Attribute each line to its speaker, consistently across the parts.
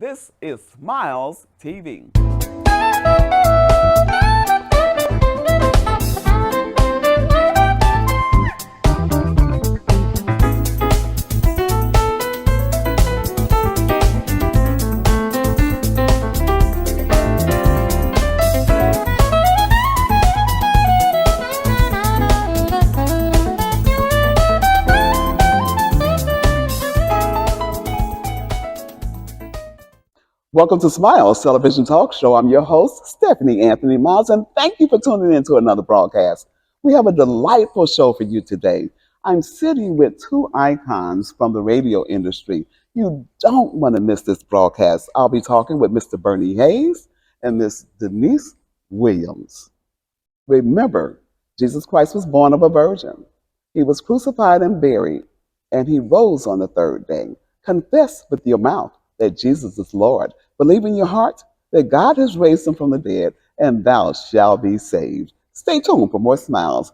Speaker 1: This is Smiles TV. Welcome to Smiles Television Talk Show. I'm your host, Stephanie Anthony Miles, and thank you for tuning in to another broadcast. We have a delightful show for you today. I'm sitting with two icons from the radio industry. You don't want to miss this broadcast. I'll be talking with Mr. Bernie Hayes and Miss Denise Williams. Remember, Jesus Christ was born of a virgin. He was crucified and buried, and he rose on the third day. Confess with your mouth that Jesus is Lord. Believe in your heart that God has raised him from the dead, and thou shalt be saved. Stay tuned for more smiles.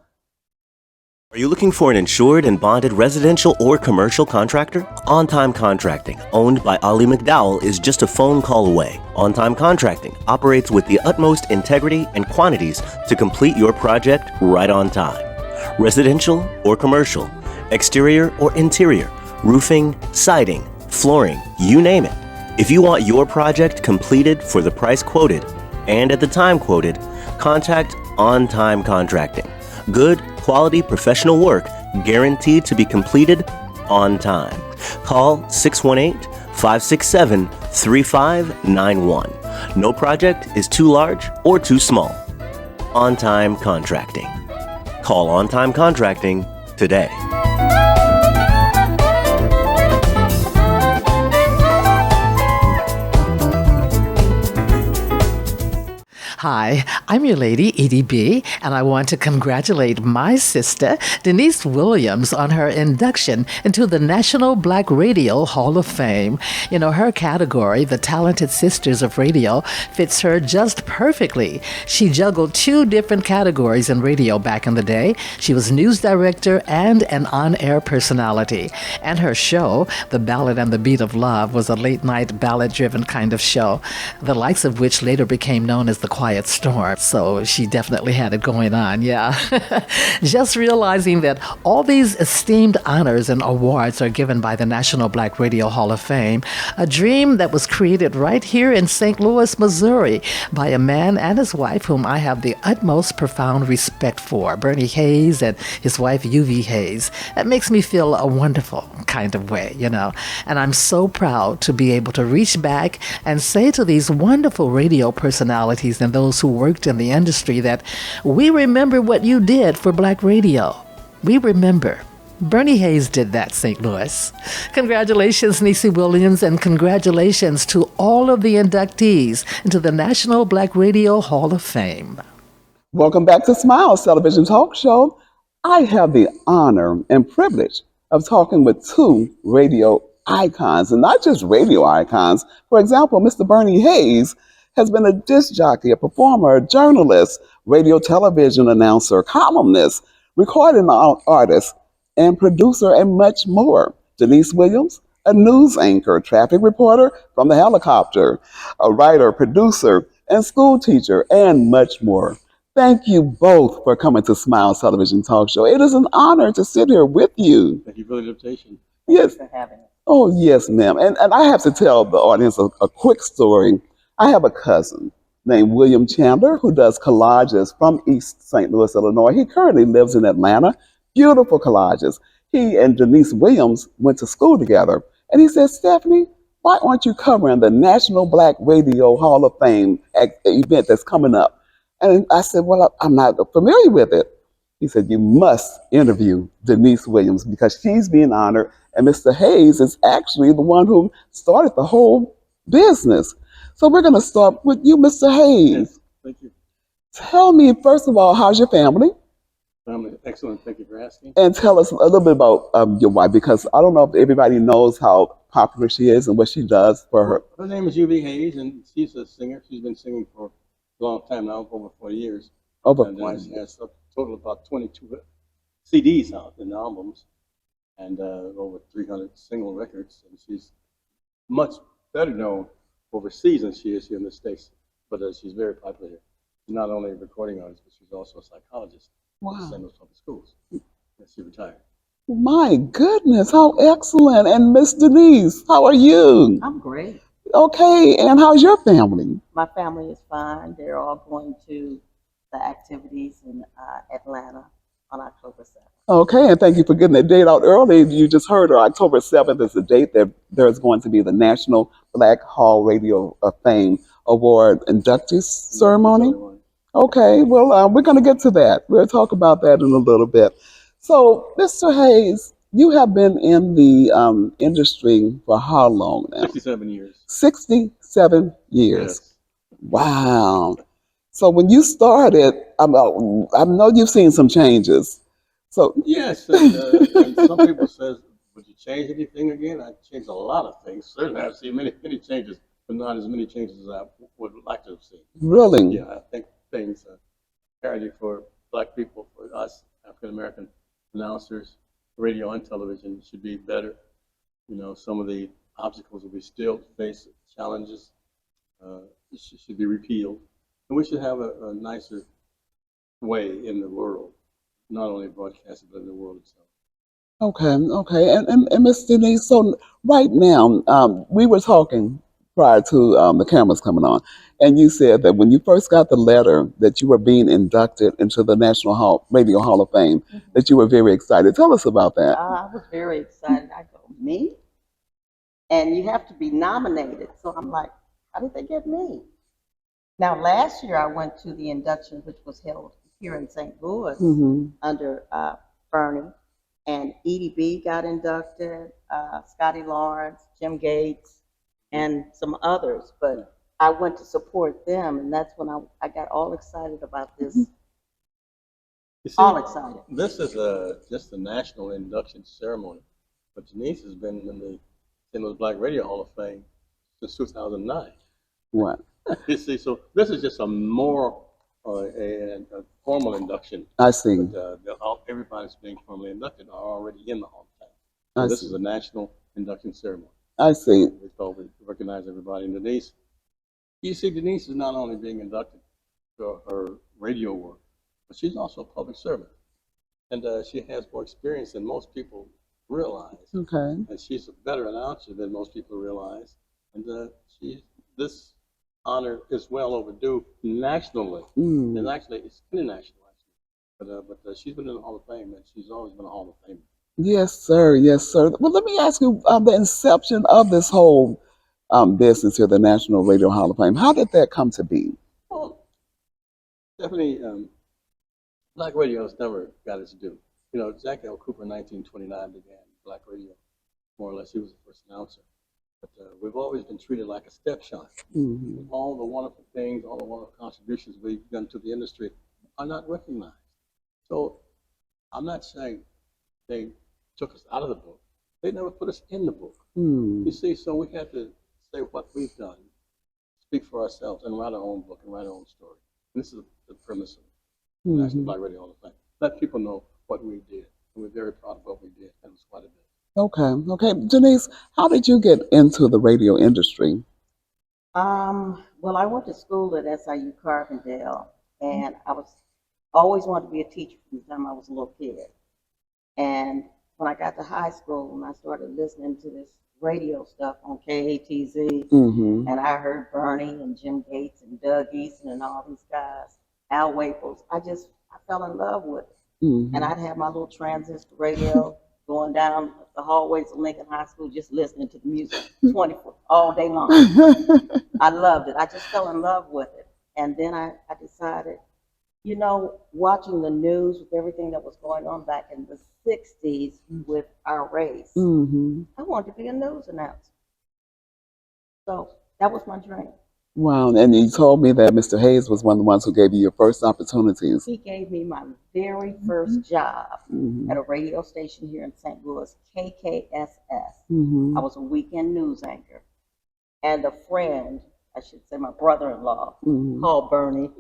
Speaker 2: Are you looking for an insured and bonded residential or commercial contractor? On Time Contracting, owned by Ali McDowell, is just a phone call away. On Time Contracting operates with the utmost integrity and quantities to complete your project right on time. Residential or commercial, exterior or interior, roofing, siding, flooring, you name it. If you want your project completed for the price quoted and at the time quoted, contact On Time Contracting. Good, quality, professional work guaranteed to be completed on time. Call 618-567-3591. No project is too large or too small. On Time Contracting. Call On Time Contracting today.
Speaker 3: Hi, I'm your lady, Edie B., and I want to congratulate my sister, Denise Williams, on her induction into the National Black Radio Hall of Fame. You know, her category, the Talented Sisters of Radio, fits her just perfectly. She juggled two different categories in radio back in the day. She was news director and an on-air personality. And her show, The Ballad and the Beat of Love, was a late-night ballad-driven kind of show, the likes of which later became known as The Quiet Storm. So she definitely had it going on, yeah. Just realizing that all these esteemed honors and awards are given by the National Black Radio Hall of Fame, a dream that was created right here in St. Louis, Missouri, by a man and his wife whom I have the utmost profound respect for, Bernie Hayes and his wife, UV Hayes. That makes me feel a wonderful kind of way, you know. And I'm so proud to be able to reach back and say to these wonderful radio personalities and those who worked in the industry that we remember what you did for Black radio. We remember. Bernie Hayes did that, St. Louis. Congratulations, Niecy Williams, and congratulations to all of the inductees into the National Black Radio Hall of Fame.
Speaker 1: Welcome back to Smiles Television Talk Show. I have the honor and privilege of talking with two radio icons, and not just radio icons. For example, Mr. Bernie Hayes has been a disc jockey, a performer, a journalist, radio television announcer, columnist, recording artist, and producer, and much more. Denise Williams, a news anchor, traffic reporter from the helicopter, a writer, producer, and school teacher, and much more. Thank you both for coming to Smiles Television Talk Show. It is an honor to sit here with you.
Speaker 4: Thank you for the invitation.
Speaker 1: Yes.
Speaker 5: For having us.
Speaker 1: Oh, yes, ma'am. And I have to tell the audience a quick story. I have a cousin named William Chandler who does collages from East St. Louis, Illinois. He currently lives in Atlanta. Beautiful collages. He and Denise Williams went to school together. And he said, Stephanie, why aren't you covering the National Black Radio Hall of Fame event that's coming up? And I said, well, I'm not familiar with it. He said, you must interview Denise Williams because she's being honored. And Mr. Hayes is actually the one who started the whole business. So we're going to start with you, Mr. Hayes.
Speaker 4: Yes, thank you.
Speaker 1: Tell me, first of all, how's your family?
Speaker 4: Family, excellent. Thank you for asking.
Speaker 1: And tell us a little bit about your wife, because I don't know if everybody knows how popular she is and what she does for her.
Speaker 4: Her name is UV Hayes, and she's a singer. She's been singing for a long time now, over 40 years.
Speaker 1: Over
Speaker 4: and
Speaker 1: 40
Speaker 4: she has a total of about 22 CDs out and albums, and over 300 single records. And she's much better known overseas than she is here in the States. But she's very popular here. She's not only a recording artist, but she's also a psychologist at the St. Louis Public Schools. And she retired.
Speaker 1: My goodness, how excellent. And Miss Denise, how are you?
Speaker 5: I'm great.
Speaker 1: Okay, and how's your family?
Speaker 5: My family is fine. They're all going to the activities in Atlanta on October 7th.
Speaker 1: Okay, and thank you for getting that date out early. You just heard her. October 7th is the date that there's going to be the National Black Hall Radio of Fame Award inductee ceremony. Okay, well, we're going to get to that. We'll talk about that in a little bit. So, Mr. Hayes, you have been in the industry for how long now?
Speaker 4: 67 years.
Speaker 1: 67 years.
Speaker 4: Yes.
Speaker 1: Wow. So when you started, I know you've seen some changes. So
Speaker 4: Yes, and some people says, would you change anything again? I changed a lot of things. Certainly, I've seen many changes, but not as many changes as I would like to have seen.
Speaker 1: really,
Speaker 4: Yeah, I think things, parity for Black people, for us African American announcers, radio and television should be better. You know, some of the obstacles that we still face, challenges, should be repealed, and we should have a nicer way in the world, not only broadcasting but in the world itself.
Speaker 1: okay. And Miss Denise, so right now, we were talking prior to the cameras coming on, and you said that when you first got the letter that you were being inducted into the Radio Hall of Fame, that you were very excited. Tell us about that.
Speaker 5: I was very excited. I go, me? And you have to be nominated. So I'm like, how did they get me? Now, last year I went to the induction, which was held here in St. Louis under Bernie, and Edie B got inducted, Scotty Lawrence, Jim Gates, and some others. But I went to support them, and that's when I got all excited about this.
Speaker 4: You see,
Speaker 5: All excited.
Speaker 4: this is just a national induction ceremony, but Denise has been in the St. Louis Black Radio Hall of Fame since 2009.
Speaker 1: What?
Speaker 4: You see, so this is just a more a formal induction.
Speaker 1: I see.
Speaker 4: But everybody that's being formally inducted are already in the Hall of Fame.
Speaker 1: I
Speaker 4: So this
Speaker 1: see.
Speaker 4: is a national induction ceremony.
Speaker 1: I see.
Speaker 4: We thought we recognize everybody. And Denise, you see, Denise is not only being inducted for her radio work, but she's also a public servant. And she has more experience than most people realize.
Speaker 1: Okay.
Speaker 4: And she's a better announcer than most people realize. And this honor is well overdue nationally. And actually, it's international, actually. But she's been in the Hall of Fame, and she's always been a Hall of Famer.
Speaker 1: Yes, sir. Yes, sir. Well, let me ask you the inception of this whole business here, the National Radio Hall of Fame. How did that come to be?
Speaker 4: Well, Stephanie, Black radio has never got its due. You know, Jack L. Cooper in 1929 began Black radio, more or less. He was the first announcer. But we've always been treated like a stepchild. All the wonderful things, all the wonderful contributions we've done to the industry are not recognized. So I'm not saying they took us out of the book. They never put us in the book. You see, so we had to say what we've done, speak for ourselves, and write our own book and write our own story. And this is the premise of the National Black Radio Hall of Fame. Let people know what we did. And we're very proud of what we did, and it's quite a bit.
Speaker 1: Okay. Denise, how did you get into the radio industry?
Speaker 5: Well, I went to school at SIU Carbondale, and I was always wanted to be a teacher from the time I was a little kid. And when I got to high school, and I started listening to this radio stuff on KATZ, and I heard Bernie and Jim Gates and Doug Easton and all these guys, Al Waples, I fell in love with it. And I'd have my little transistor radio going down the hallways of Lincoln High School, just listening to the music 24 all day long. I loved it. I just fell in love with it. And then I decided, you know, watching the news with everything that was going on back in the 60s with our race, I wanted to be a news announcer. So that was my dream.
Speaker 1: Wow. And you told me that Mr. Hayes was one of the ones who gave you your first opportunities.
Speaker 5: He gave me my very first job at a radio station here in St. Louis, KKSS. I was a weekend news anchor. And a friend, I should say my brother-in-law, called Bernie,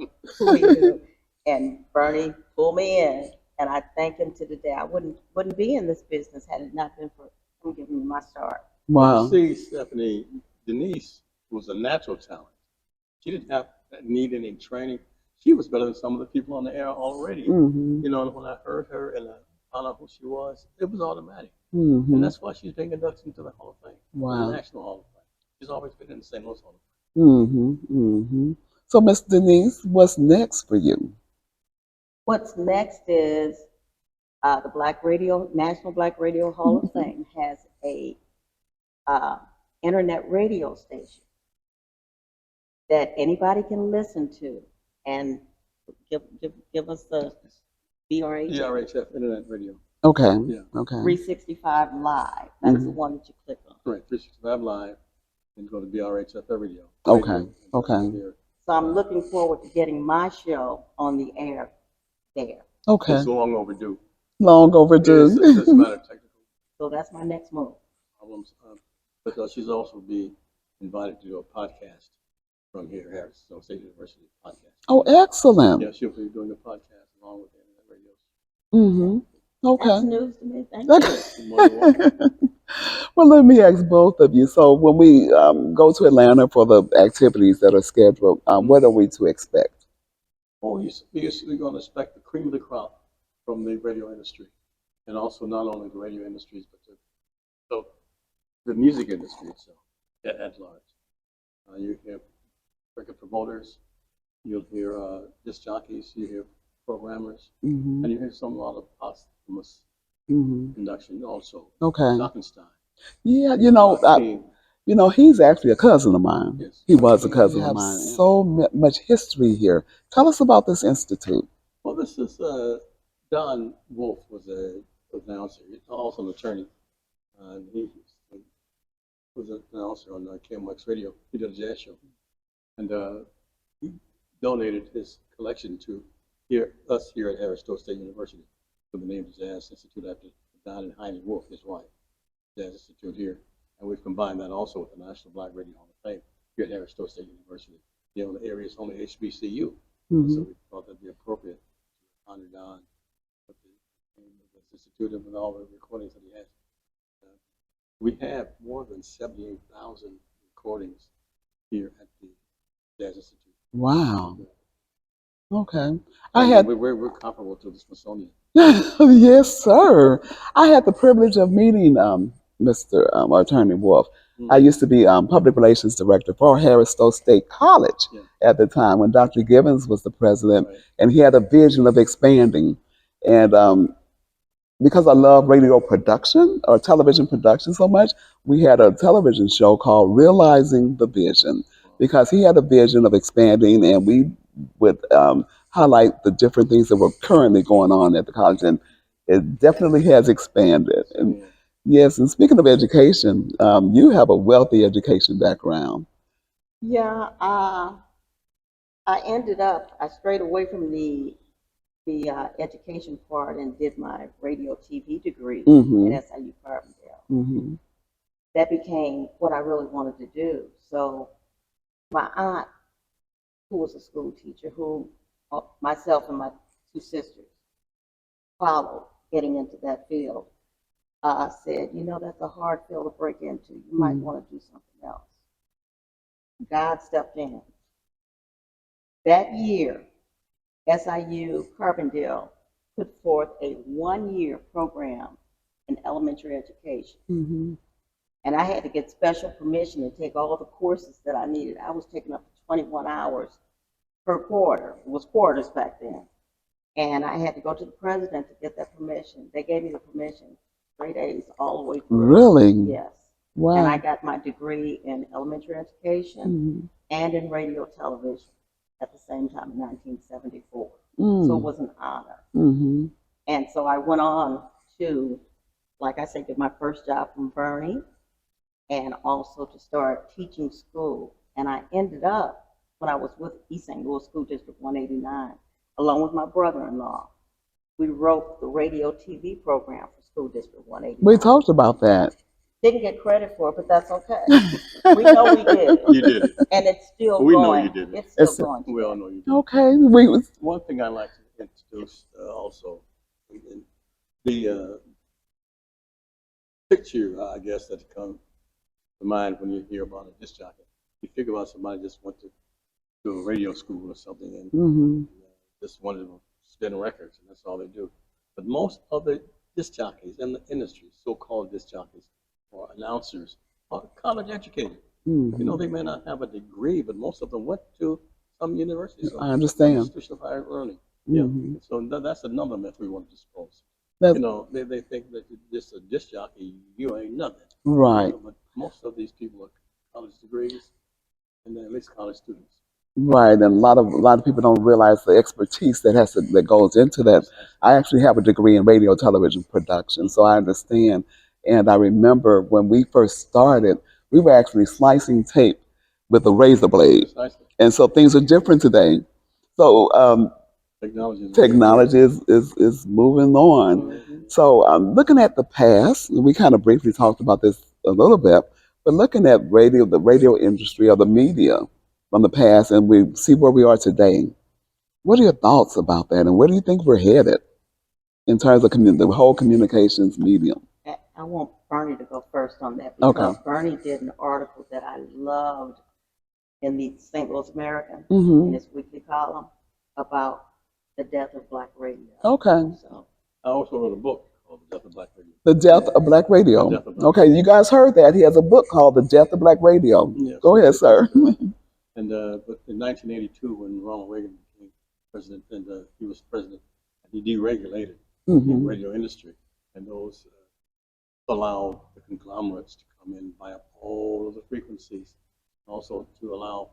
Speaker 5: who he knew. And Bernie pulled me in, and I thank him to the day. I wouldn't be in this business had it not been for him giving me my start.
Speaker 1: Wow.
Speaker 4: See, Stephanie, Denise was a natural talent. She didn't have need any training. She was better than some of the people on the air already.
Speaker 1: Mm-hmm.
Speaker 4: You know, when I heard her and I found out who she was, it was automatic.
Speaker 1: Mm-hmm.
Speaker 4: And that's why she's being inducted into the Hall of Fame,
Speaker 1: Wow.
Speaker 4: the National Hall of Fame. She's always been in the St. Louis Hall of Fame.
Speaker 1: Mm-hmm. Mm-hmm. So, Miss Denise, what's next for you?
Speaker 5: What's next is the National Black Radio Hall of Fame has a internet radio station that anybody can listen to, and give us the BRHF.
Speaker 4: BRHF Internet Radio.
Speaker 1: Okay.
Speaker 4: Yeah.
Speaker 1: Okay.
Speaker 5: 365 Live. That's the one that you click on.
Speaker 4: Right, 365 Live, and go to BRHF Radio.
Speaker 1: Okay. Okay.
Speaker 5: So I'm looking forward to getting my show on the air there.
Speaker 1: Okay.
Speaker 4: It's long overdue.
Speaker 1: Long overdue.
Speaker 4: It's just a matter of technical
Speaker 5: So that's my next move.
Speaker 4: problems. But she's also be invited to do a podcast from here, Harris State University podcast.
Speaker 1: Oh, excellent.
Speaker 4: Yeah, she'll be doing a podcast along with the internet radio.
Speaker 1: Mm-hmm. Okay.
Speaker 5: That's news to me. Thank you.
Speaker 1: Well, let me ask both of you. So, when we go to Atlanta for the activities that are scheduled, what are we to expect?
Speaker 4: Oh, we're going to expect the cream of the crop from the radio industry, and also not only the radio industries, but the music industry itself at large. You hear record promoters, you'll hear disc jockeys, you hear programmers,
Speaker 1: Mm-hmm.
Speaker 4: and you hear a lot of posthumous
Speaker 1: Mm-hmm.
Speaker 4: induction also.
Speaker 1: Okay.
Speaker 4: Stockenstein.
Speaker 1: Yeah, he's actually a cousin of mine.
Speaker 4: Yes.
Speaker 1: He was a cousin of mine. So much history here. Tell us about this institute.
Speaker 4: Well, this is Don Wolf was an announcer, also an attorney. He was an announcer on KMX Radio. He did a jazz show, and he donated his collection to us here at Harris State University with the name of Jazz Institute after Don and Heine Wolf, his wife. Jazz Institute here, and we've combined that also with the National Black Radio Hall of Fame here at Harris State University. You know, the area is only HBCU,
Speaker 1: Mm-hmm.
Speaker 4: so we thought that'd be appropriate to honor Don with the name of this institute and with all the recordings that he has. We have more than 78,000 recordings here at the Jazz Institute.
Speaker 1: Wow. Okay.
Speaker 4: We're comparable to the Smithsonian.
Speaker 1: Yes, sir. I had the privilege of meeting Mr. Attorney Wolf. I used to be public relations director for Harris State College at the time when Dr. Gibbons was the president, and he had a vision of expanding. And because I love radio production or television production so much, we had a television show called Realizing the Vision, because he had a vision of expanding, and we would highlight the different things that were currently going on at the college, and it definitely has expanded. And yes, and speaking of education, you have a wealthy education background.
Speaker 5: Yeah, I strayed away from the education part and did my radio TV degree at SIU Carbondale.
Speaker 1: Mm-hmm.
Speaker 5: That became what I really wanted to do. So my aunt, who was a school teacher, who myself and my two sisters followed getting into that field, said, that's a hard field to break into. You might want to do something else. God stepped in. That year, SIU Carbondale put forth a 1-year program in elementary education.
Speaker 1: Mm-hmm.
Speaker 5: And I had to get special permission to take all the courses that I needed. I was taking up to 21 hours per quarter. It was quarters back then. And I had to go to the president to get that permission. They gave me the permission 3 days all the way through.
Speaker 1: Really?
Speaker 5: Yes.
Speaker 1: Wow.
Speaker 5: And I got my degree in elementary education and in radio television at the same time in 1974. So it was an honor.
Speaker 1: Mm-hmm.
Speaker 5: And so I went on to, like I said, get my first job from Bernie, and also to start teaching school. And I ended up, when I was with East St. Louis School District 189, along with my brother-in-law, we wrote the radio TV program for School District 189.
Speaker 1: We talked about that.
Speaker 5: Didn't get credit for it, but that's okay. We know we did it.
Speaker 4: You did it.
Speaker 5: And it's still
Speaker 4: We
Speaker 5: going.
Speaker 4: know you did it.
Speaker 5: It's still going.
Speaker 4: We all know you did it.
Speaker 1: Okay.
Speaker 4: One thing I'd like to introduce also, the picture, I guess, that comes to mind when you hear about a disc jockey. you figure about somebody just went to a radio school or something and
Speaker 1: Hmm.
Speaker 4: just wanted to spin records, and that's all they do. But most of the disc jockeys in the industry, so-called disc jockeys or announcers, are college educated. You know,
Speaker 1: Hmm.
Speaker 4: they may not have a degree, but most of them went to some university,
Speaker 1: I
Speaker 4: some
Speaker 1: understand.
Speaker 4: institution of higher learning. Yeah.
Speaker 1: Hmm.
Speaker 4: So that's another myth we want to dispose.
Speaker 1: That's
Speaker 4: You know, they think that you're just a disc jockey, you ain't nothing.
Speaker 1: right.
Speaker 4: But most of these people are college degrees and then at least college students.
Speaker 1: Right, and a lot of people don't realize the expertise that goes into that.
Speaker 4: Precisely.
Speaker 1: I actually have a degree in radio television production, so I understand. And I remember when we first started, we were actually slicing tape with a razor blade,
Speaker 4: Precisely.
Speaker 1: and so things are different today. So
Speaker 4: Technology is way ahead.
Speaker 1: technology is moving on.
Speaker 4: Mhm.
Speaker 1: So looking at the past, we kind of briefly talked about this a little bit, but looking at the radio industry or the media from the past, and we see where we are today. What are your thoughts about that, and where do you think we're headed in terms of the whole communications medium?
Speaker 5: I want Bernie to go first on that
Speaker 1: Okay.
Speaker 5: because Bernie did an article that I loved in the St. Louis American in
Speaker 1: Hmm.
Speaker 5: his weekly column about the death of black radio.
Speaker 1: Okay.
Speaker 5: So
Speaker 4: I also wrote a book called The Death of Black Radio.
Speaker 1: The Death of Black
Speaker 4: The
Speaker 1: Radio.
Speaker 4: Death of Black
Speaker 1: Okay,
Speaker 4: Radio.
Speaker 1: you guys heard that. He has a book called The Death of Black Radio.
Speaker 4: Yes,
Speaker 1: Go ahead,
Speaker 4: it is.
Speaker 1: sir.
Speaker 4: And but in 1982, when Ronald Reagan became president, and he was president, he deregulated the
Speaker 1: Hmm.
Speaker 4: radio industry, and those allowed the conglomerates to come in and buy up all of the frequencies, also to allow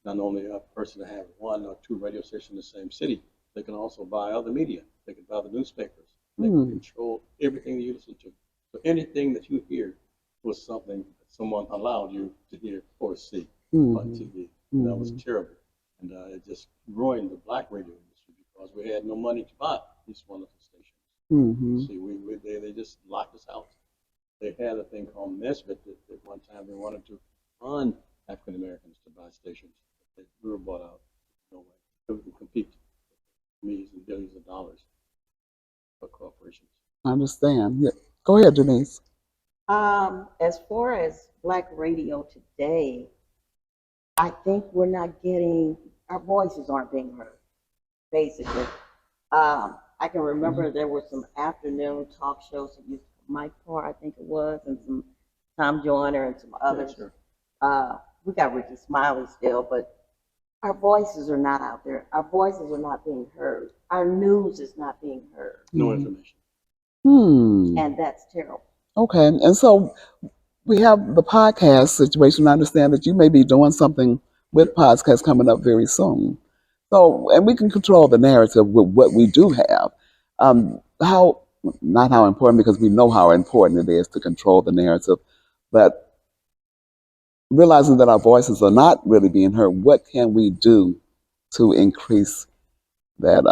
Speaker 4: not only a person to have one or two radio stations in the same city, they can also buy other media. They can buy the newspapers. They can control everything that you listen to. So anything that you hear was something that someone allowed you to hear or see on TV. And that was terrible. And it just ruined the black radio industry because we had no money to buy these wonderful stations.
Speaker 1: Hmm.
Speaker 4: See, they just locked us out. They had a thing called Nesbitt that at one time they wanted to fund African Americans to buy stations. We were bought out. No way. So we can compete with millions and billions of dollars for corporations.
Speaker 1: I understand. Yeah. Go ahead, Denise.
Speaker 5: as far as black radio today, I think we're not getting our voices aren't being heard. Basically, I can remember there were some afternoon talk shows that used Mike Parr, I think it was, and some Tom Joyner and some
Speaker 4: Yeah,
Speaker 5: others.
Speaker 4: sure.
Speaker 5: We got Ricky Smiley still, but our voices are not out there. Our voices are not being heard. Our news is not being heard,
Speaker 4: No information.
Speaker 5: and that's terrible.
Speaker 1: Okay, and so we have the podcast situation. I understand that you may be doing something with podcasts coming up very soon. So, and we can control the narrative with what we do have. How, not how important, because we know how important it is to control the narrative, but realizing that our voices are not really being heard, what can we do to increase that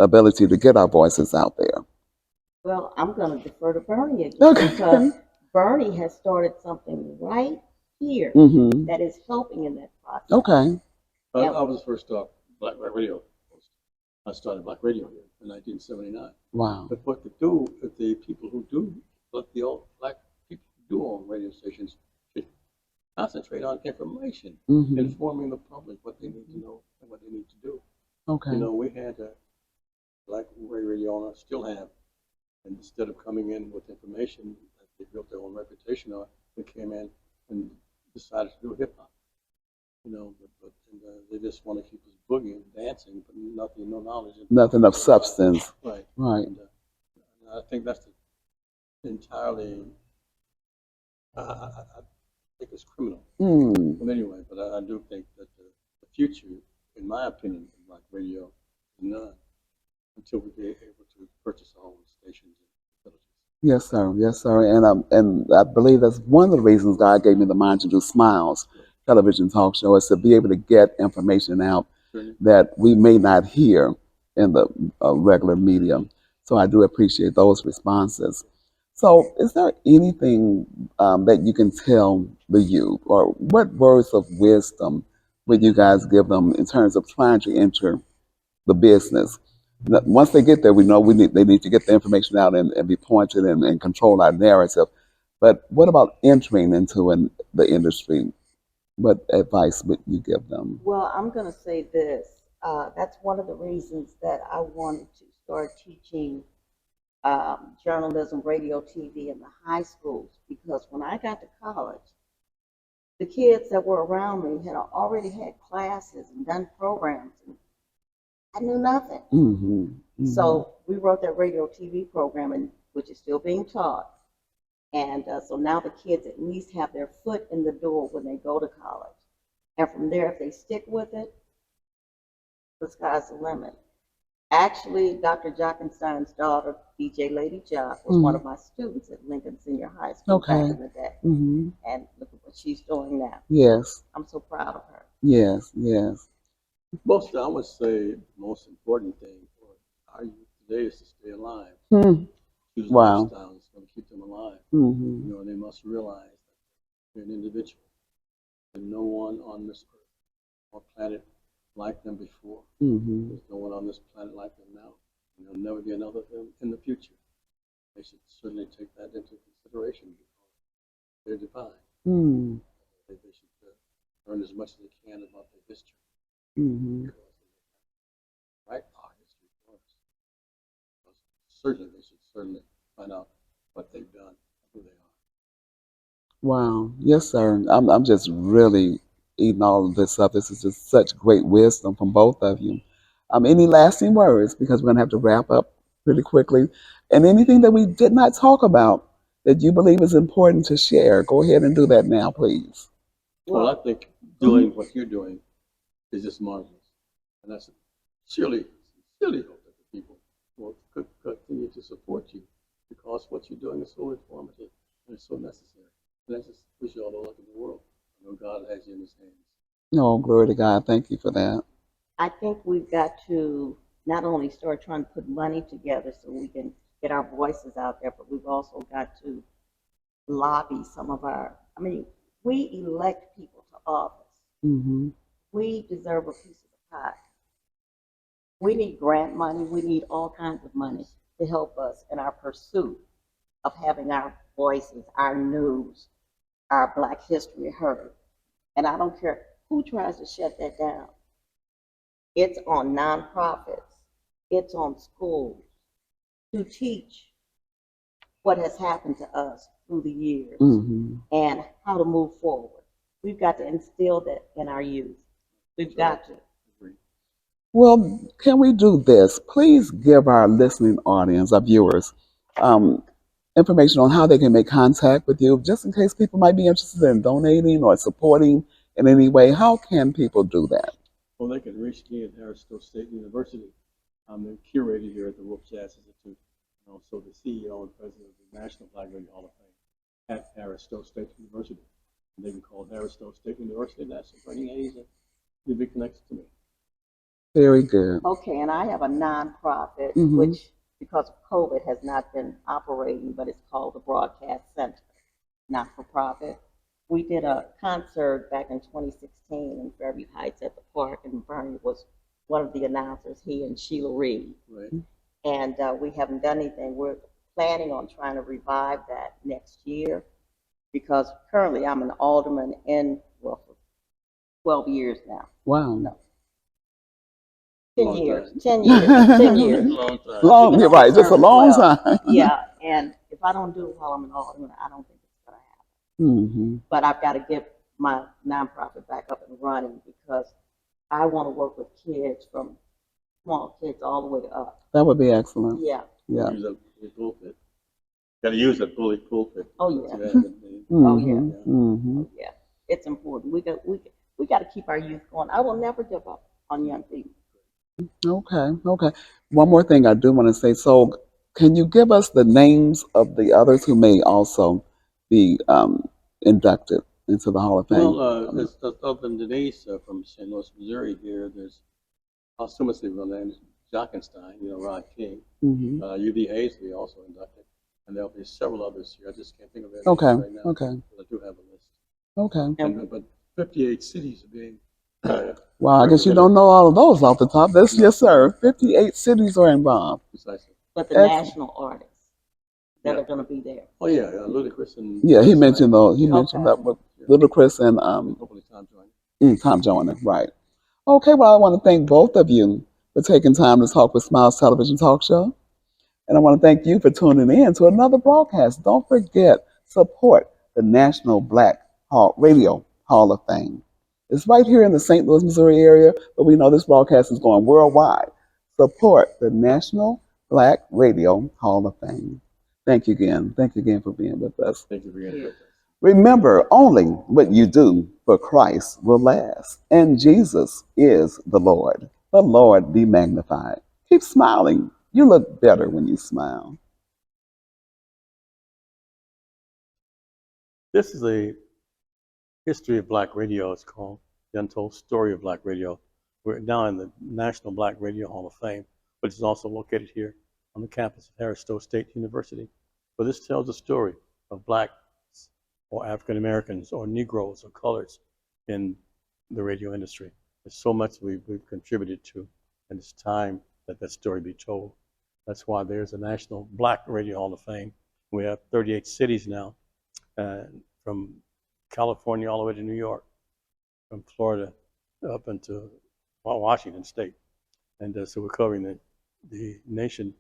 Speaker 1: ability to get our voices out there?
Speaker 5: Well, I'm going to defer to Bernie again
Speaker 1: Okay.
Speaker 5: because Bernie has started something right here
Speaker 1: Hmm.
Speaker 5: that is helping in that process.
Speaker 1: Okay.
Speaker 4: I was the first black radio host. I started black radio here in 1979.
Speaker 1: Wow.
Speaker 4: But what to do with the people who do, what the old black people do on radio stations, should concentrate on information,
Speaker 1: Hmm.
Speaker 4: informing the public what they need to know and what they need to do.
Speaker 1: Okay.
Speaker 4: You know, we had a black radio owner, still have, and instead of coming in with information that they built their own reputation on, they came in and decided to do hip hop. You know, they just want to keep us boogieing, dancing, but nothing, no knowledge.
Speaker 1: Nothing of substance.
Speaker 4: Right.
Speaker 1: Right.
Speaker 4: And I think that's entirely, I think it's criminal.
Speaker 1: Mm.
Speaker 4: But anyway, but I do think that the future, in my opinion, in black radio is none until we get able to purchase our own stations and facilities.
Speaker 1: Yes, sir. Yes, sir. And I believe that's one of the reasons God gave me the mind to do Smiles television talk show, is to be able to get information out
Speaker 4: Certainly.
Speaker 1: that we may not hear in the regular media. So I do appreciate those responses. So, is there anything that you can tell the youth, or what words of wisdom would you guys give them in terms of trying to enter the business? Once they get there, we know they need to get the information out and be pointed and control our narrative. But what about entering into the industry? what advice would you give them?
Speaker 5: Well, I'm going to say this. That's one of the reasons that I wanted to start teaching journalism, radio, TV in the high schools, because when I got to college, the kids that were around me had already had classes and done programs, and I knew nothing.
Speaker 1: Mm-hmm. Mm-hmm.
Speaker 5: So we wrote that radio, TV program, which is still being taught. And so now the kids at least have their foot in the door when they go to college. And from there, if they stick with it, the sky's the limit. Actually, Dr. Jockenstein's daughter, DJ Lady Jock, was one of my students at Lincoln Senior High School back in the day.
Speaker 1: Mm-hmm.
Speaker 5: And look at what she's doing now.
Speaker 1: Yes.
Speaker 5: I'm so proud of her.
Speaker 1: Yes. Yes.
Speaker 4: Most, I would say, the most important thing for our youth today is to stay alive.
Speaker 1: Hmm.
Speaker 4: Choose
Speaker 1: Wow.
Speaker 4: a lifestyle that's going to keep them alive.
Speaker 1: Mm-hmm.
Speaker 4: You know, they must realize that they're an individual. There's no one on this earth or planet like them before.
Speaker 1: Mm-hmm.
Speaker 4: There's no one on this planet like them now. And there'll never be another of them in the future. They should certainly take that into consideration because they're divine.
Speaker 1: Mm-hmm.
Speaker 4: They should learn as much as they can about their history.
Speaker 1: Mm-hmm.
Speaker 4: Because they write our history for us. Because certainly, they should certainly find out what they've done, who they are.
Speaker 1: Wow. Yes, sir. I'm just really eating all of this up. This is just such great wisdom from both of you. Any lasting words? Because we're gonna have to wrap up pretty quickly. And anything that we did not talk about that you believe is important to share, go ahead and do that now, please.
Speaker 4: Well, I think doing what you're doing is just marvelous. And I sincerely hope that the people will continue to support you because what you're doing is so informative and it's so necessary. And I just wish you all the luck in the world. I know God has you in his hands.
Speaker 1: Oh, glory to God. Thank you for that.
Speaker 5: I think we've got to not only start trying to put money together so we can get our voices out there, but we've also got to lobby some of we elect people to office.
Speaker 1: Mm-hmm.
Speaker 5: We deserve a piece of the pie. We need grant money. We need all kinds of money to help us in our pursuit of having our voices, our news, our Black history heard. And I don't care who tries to shut that down. It's on nonprofits. It's on schools to teach what has happened to us through the years
Speaker 1: Mm-hmm.
Speaker 5: and how to move forward. We've got to instill that in our youth. We've got to.
Speaker 1: Well, can we do this? Please give our listening audience, our viewers, information on how they can make contact with you, just in case people might be interested in donating or supporting in any way. How can people do that?
Speaker 4: Well, they can reach me at Aristotle State University. I'm the curator here at the Wolf Jazz Institute, and also the CEO and president of the National Black Radio Hall of Fame at Aristotle State University. And they can call Aristotle State University National Training Aids, and you'll be connected to me.
Speaker 1: Very good.
Speaker 5: Okay, and I have a nonprofit,
Speaker 1: Mhm.
Speaker 5: which, because of COVID, has not been operating, but it's called the Broadcast Center, not for profit. We did a concert back in 2016 in Fairview Heights at the park, and Bernie was one of the announcers, he and Sheila Reed.
Speaker 4: Right.
Speaker 5: And we haven't done anything. We're planning on trying to revive that next year because currently I'm an alderman for 12 years now.
Speaker 1: Wow.
Speaker 5: No. 10
Speaker 4: Long
Speaker 5: years.
Speaker 4: time.
Speaker 5: 10 years. 10 years.
Speaker 4: Long time.
Speaker 1: Long, you're right, just a long
Speaker 5: Well,
Speaker 1: time.
Speaker 5: Yeah, and if I don't do it while I'm an alderman, I don't think it's going to happen.
Speaker 1: Mm-hmm.
Speaker 5: But I've got to get my nonprofit back up and running because I want to work with kids from small kids all the way up.
Speaker 1: That would be excellent.
Speaker 5: Yeah.
Speaker 1: Yeah.
Speaker 4: Use that bully pulpit. Got to use that bully pulpit.
Speaker 5: Oh, yeah.
Speaker 1: Mm-hmm.
Speaker 5: Oh, yeah.
Speaker 1: Mm-hmm.
Speaker 5: Oh, yeah. It's important. We got to keep our youth going. I will never give up on young people.
Speaker 1: Okay. Okay. One more thing I do want to say. So, can you give us the names of the others who may also be inducted into the Hall of Fame?
Speaker 4: Well, there's other than Denise from St. Louis, Missouri here, there's posthumously real name is Jockenstein, Rod King.
Speaker 1: Mm-hmm.
Speaker 4: UB Hayes will be also inducted. And there'll be several others here. I just can't think of their
Speaker 1: Okay.
Speaker 4: names right now.
Speaker 1: Okay.
Speaker 4: But I do have a list.
Speaker 1: Okay.
Speaker 4: But 58 cities are being
Speaker 1: Wow, I guess you don't know all of those off the top. That's yes, sir. 58 cities are involved.
Speaker 4: precisely.
Speaker 5: But the
Speaker 1: Excellent.
Speaker 5: national artists, that are going to be there?
Speaker 4: Oh yeah, Ludacris and
Speaker 1: Yeah, he mentioned though. He mentioned
Speaker 5: Okay.
Speaker 1: that with Ludacris and
Speaker 4: hopefully Tom joining.
Speaker 1: Tom joining. Right. Okay. Well, I want to thank both of you for taking time to talk with Smiles Television Talk Show. And I want to thank you for tuning in to another broadcast. Don't forget, support the National Black Radio Hall of Fame. It's right here in the St. Louis, Missouri area, but we know this broadcast is going worldwide. Support the National Black Radio Hall of Fame. Thank you again. Thank you again for being with us.
Speaker 4: Thank you for being with us.
Speaker 1: Remember, only what you do for Christ will last, and Jesus is the Lord. The Lord be magnified. Keep smiling. You look better when you smile.
Speaker 4: This is a history of black radio. It's called The Untold Story of Black Radio. We're now in the National Black Radio Hall of Fame, which is also located here on the campus of Harris Stowe State University. But this tells the story of blacks or African Americans or Negroes or colors in the radio industry. There's so much we've contributed to, and it's time that that story be told. That's why there's a National Black Radio Hall of Fame. We have 38 cities now, from California all the way to New York, from Florida up into Washington State. And so we're covering the nation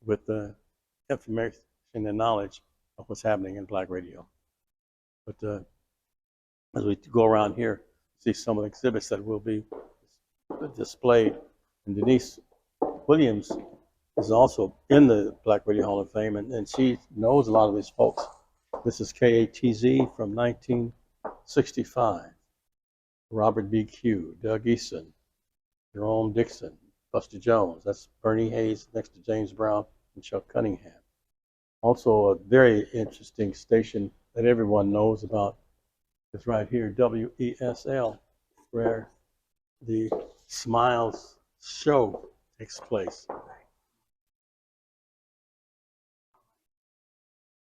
Speaker 4: with the information and knowledge of what's happening in black radio. But as we go around here, see some of the exhibits that will be displayed. And Denise Williams is also in the Black Radio Hall of Fame, and she knows a lot of these folks. This is KATZ from 1965. Robert B. Q, Doug Eason, Jerome Dixon, Buster Jones. That's Bernie Hayes next to James Brown and Chuck Cunningham. Also a very interesting station that everyone knows about is right here, WESL, where the Smiles show takes place.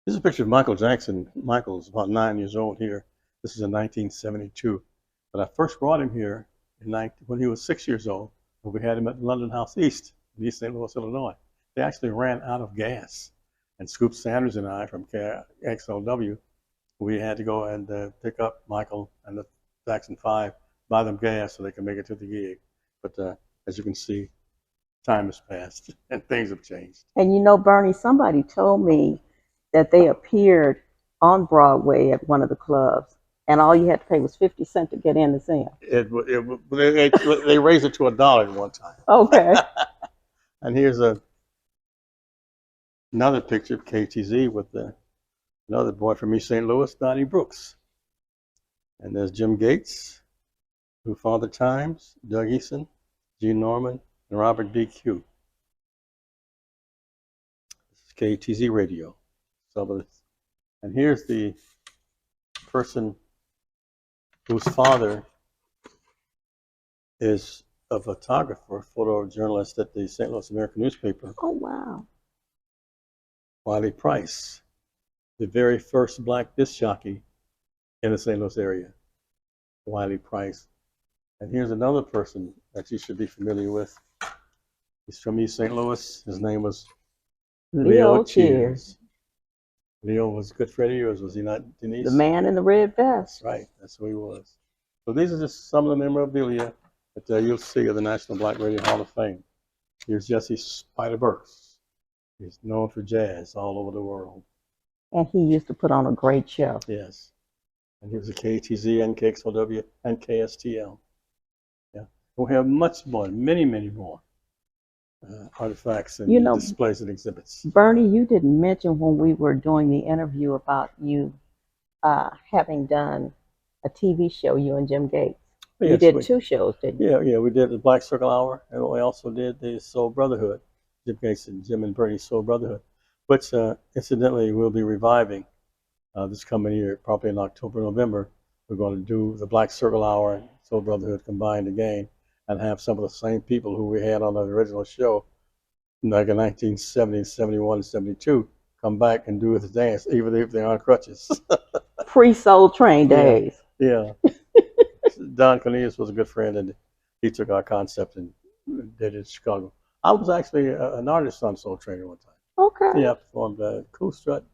Speaker 4: This is a picture of Michael Jackson. Michael's about 9 years old here. This is in 1972. But I first brought him here when he was 6 years old, when we had him at London House East in East St. Louis, Illinois. They actually ran out of gas. And Scoop Sanders and I from XLW, we had to go and pick up Michael and the Jackson 5, buy them gas so they could make it to the gig. But as you can see, time has passed and things have changed.
Speaker 5: And you know, Bernie, somebody told me that they appeared on Broadway at one of the clubs, and all you had to pay was 50 cents to get in to see them.
Speaker 4: They raised it to $1 at one time.
Speaker 5: Okay.
Speaker 4: And here's another picture of KTZ with another boy from East St. Louis, Donnie Brooks. And there's Jim Gates, who Father Times, Doug Eason, Gene Norman, and Robert B. Q. This is KTZ Radio. And here's the person whose father is a photographer, photojournalist at the St. Louis American newspaper.
Speaker 5: Oh, wow.
Speaker 4: Wiley Price, the very first black disc jockey in the St. Louis area, Wiley Price. And here's another person that you should be familiar with. He's from East St. Louis. His name was Leo Cheers. Leo was good friend of yours, was he not, Denise?
Speaker 5: The man in the red vest.
Speaker 4: Right, that's who he was. So these are just some of the memorabilia that you'll see of the National Black Radio Hall of Fame. Here's Jesse Spider Burks. He's known for jazz all over the world.
Speaker 5: And he used to put on a great show.
Speaker 4: Yes. And he was a KTZ and KXLW and KSTL. Yeah. We'll have much more, many, many more artifacts and displays and exhibits.
Speaker 5: Bernie, you didn't mention when we were doing the interview about you having done a TV show, you and Jim Gates.
Speaker 4: Yes,
Speaker 5: you did 2 shows, didn't you?
Speaker 4: Yeah, we did the Black Circle Hour, and we also did the Soul Brotherhood, Jim Gates and Jim and Bernie's Soul Brotherhood, which incidentally we'll be reviving this coming year, probably in October, November. We're going to do the Black Circle Hour and Soul Brotherhood combined again, and have some of the same people who we had on the original show, like in 1970, 71, 72, come back and do the dance, even if they're on crutches.
Speaker 5: Pre-Soul Train days.
Speaker 4: Yeah. Don Cornelius was a good friend, and he took our concept and did it in Chicago. I was actually an artist on Soul Train at one time.
Speaker 6: Okay.
Speaker 4: Yeah, I performed Cool Strut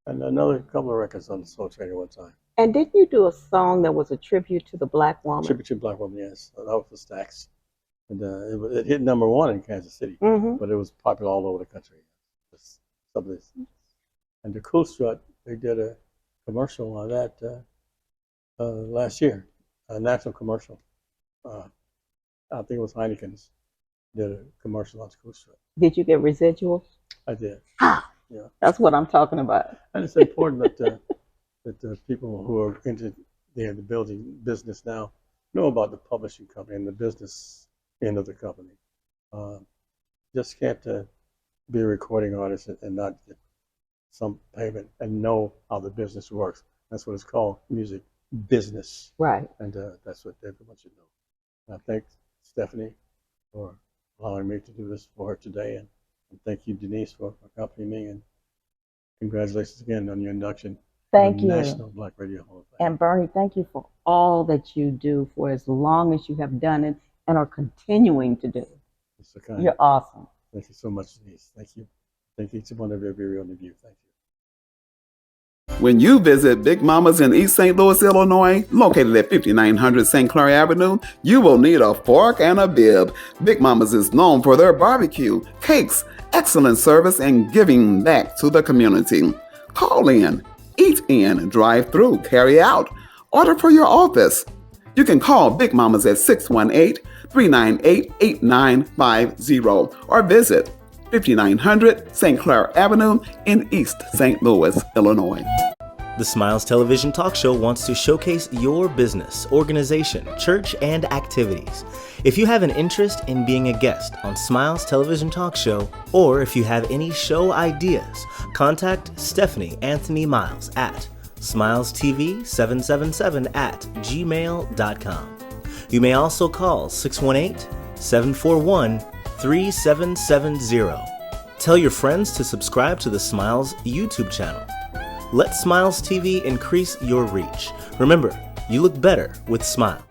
Speaker 4: and another couple of records on the Soul Train at one time.
Speaker 6: And didn't you do a song that was a tribute to the black woman?
Speaker 4: Tribute to Black Woman, yes. That was the Stax. And it hit #1 in Kansas City, but it was popular all over the country. Some of this. And the Cool Strut, they did a commercial on that last year, a national commercial. I think it was Heineken's did a commercial on Cool Strut.
Speaker 6: Did you get residuals?
Speaker 4: I did.
Speaker 6: Ah,
Speaker 4: yeah.
Speaker 6: That's what I'm talking about.
Speaker 4: And it's important that the people who are into the building business now know about the publishing company and the business end of the company. Just can't be a recording artist and not get some payment and know how the business works. That's what it's called, music business.
Speaker 6: Right.
Speaker 4: And that's what everyone should know. I thank Stephanie for allowing me to do this for her today. And thank you, Denise, for accompanying me. And congratulations again on your induction.
Speaker 6: Thank
Speaker 4: to the
Speaker 6: you.
Speaker 4: National Black Radio Hall of Fame.
Speaker 6: And Bernie, thank you for all that you do for as long as you have done it and are continuing to do.
Speaker 4: You're so kind.
Speaker 6: You're awesome.
Speaker 4: Thank you so much, Denise. Thank you. Thank each one of you for your review. Thank you.
Speaker 1: When you visit Big Mama's in East St. Louis, Illinois, located at 5900 St. Clair Avenue, you will need a fork and a bib. Big Mama's is known for their barbecue, cakes, excellent service, and giving back to the community. Call in, eat in, drive through, carry out, order for your office. You can call Big Mama's at 618-398-8950 or visit 5900 St. Clair Avenue in East St. Louis, Illinois.
Speaker 2: The Smiles Television Talk Show wants to showcase your business, organization, church, and activities. If you have an interest in being a guest on Smiles Television Talk Show, or if you have any show ideas, contact Stephanie Anthony Miles at smilestv777@gmail.com. You may also call 618-741-3770. Tell your friends to subscribe to the Smiles YouTube channel. Let Smiles TV increase your reach. Remember, you look better with Smiles.